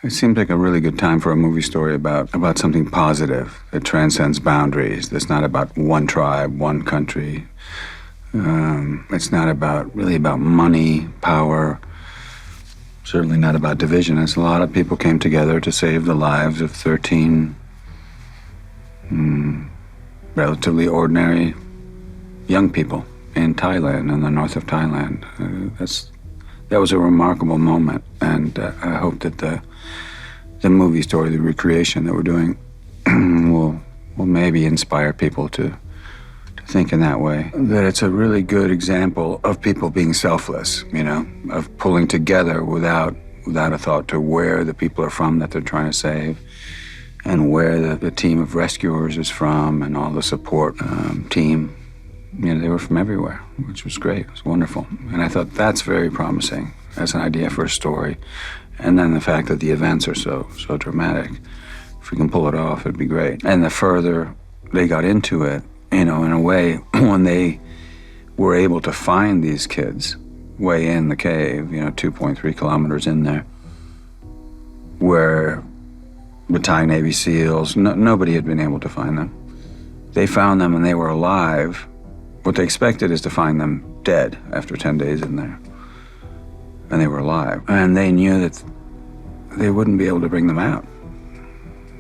It seems like a really good time for a movie story about something positive that transcends boundaries. That's not about one tribe, one country. It's not really about money, power. Certainly not about division. It's a lot of people came together to save the lives of 13 relatively ordinary young people in Thailand, in the north of Thailand. That was a remarkable moment, and I hope that the movie story, the recreation that we're doing, will maybe inspire people to think in that way. That it's a really good example of people being selfless, of pulling together without a thought to where the people are from that they're trying to save, and where the team of rescuers is from, and all the support team. They were from everywhere, which was great. It was wonderful. And I thought that's very promising as an idea for a story. And then the fact that the events are so dramatic. If we can pull it off, it'd be great. And the further they got into it, in a way, when they were able to find these kids way in the cave, 2.3 kilometers in there, where the Thai Navy SEALs, nobody had been able to find them. They found them and they were alive. What they expected is to find them dead after 10 days in there. And they were alive. And they knew that they wouldn't be able to bring them out.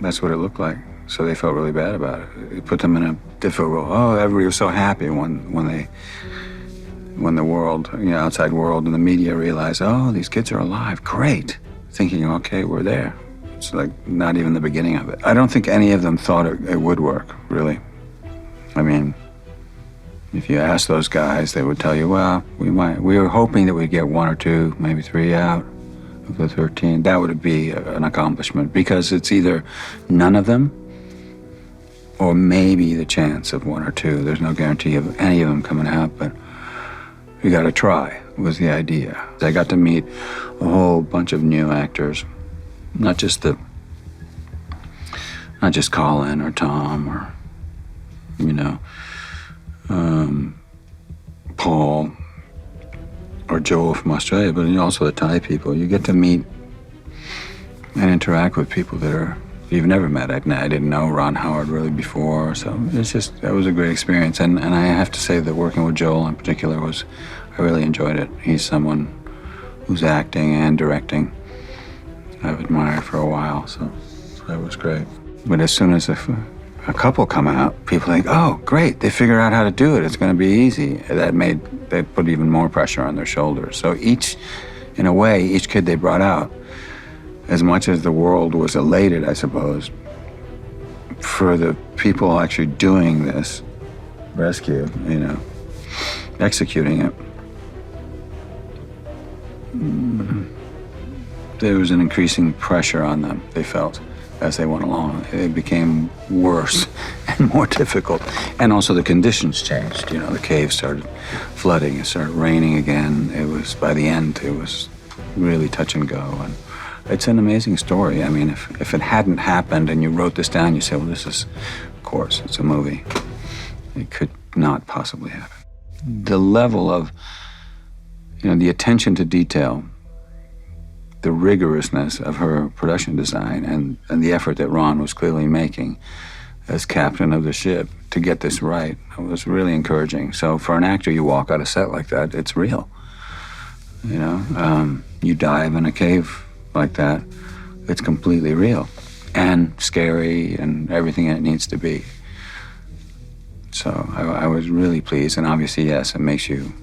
That's what it looked like. So they felt really bad about it. It put them in a difficult role. Oh, everybody was so happy when the world, outside world and the media realized, oh, these kids are alive. Great. Thinking, okay, we're there. It's like not even the beginning of it. I don't think any of them thought it would work, really. I mean, if you ask those guys, they would tell you, well, we were hoping that we'd get 1 or 2, maybe 3 out of the 13. That would be an accomplishment, because it's either none of them or maybe the chance of 1 or 2. There's no guarantee of any of them coming out, but we got to try, was the idea. I got to meet a whole bunch of new actors, not just Colin or Tom or, Paul or Joel from Australia, but also the Thai people. You get to meet and interact with people that you've never met. I didn't know Ron Howard really before, so that was a great experience. And I have to say that working with Joel in particular I really enjoyed it. He's someone who's acting and directing I've admired for a while, so that was great. But as soon as a couple come out, people think, oh, great, they figured out how to do it. It's going to be easy. They put even more pressure on their shoulders. So each kid they brought out, as much as the world was elated, I suppose, for the people actually doing this rescue, executing it, there was an increasing pressure on them, they felt, as they went along. It became worse and more difficult. And also the conditions changed. The cave started flooding, it started raining again. By the end, it was really touch and go. And it's an amazing story. I mean, if it hadn't happened and you wrote this down, you say, well, of course, it's a movie. It could not possibly happen. The level of, the attention to detail, the rigorousness of her production design, and the effort that Ron was clearly making as captain of the ship to get this right, was really encouraging. So for an actor, you walk out of set like that, it's real. You dive in a cave like that, it's completely real and scary and everything it needs to be. So I was really pleased, and obviously, yes, it makes you,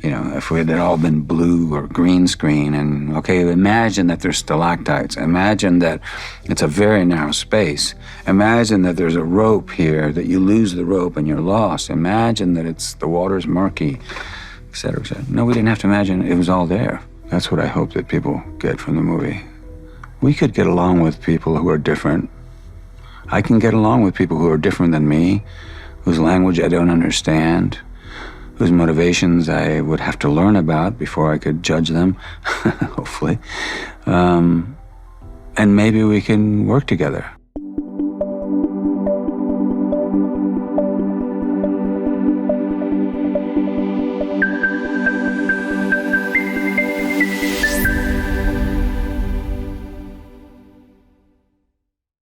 if it had all been blue or green screen, and okay, imagine that there's stalactites, imagine that it's a very narrow space, imagine that there's a rope here, that you lose the rope and you're lost, imagine that the water's murky, et cetera, et cetera. No, we didn't have to imagine, it was all there. That's what I hope that people get from the movie. We could get along with people who are different. I can get along with people who are different than me, whose language I don't understand, whose motivations I would have to learn about before I could judge them, hopefully. And maybe we can work together.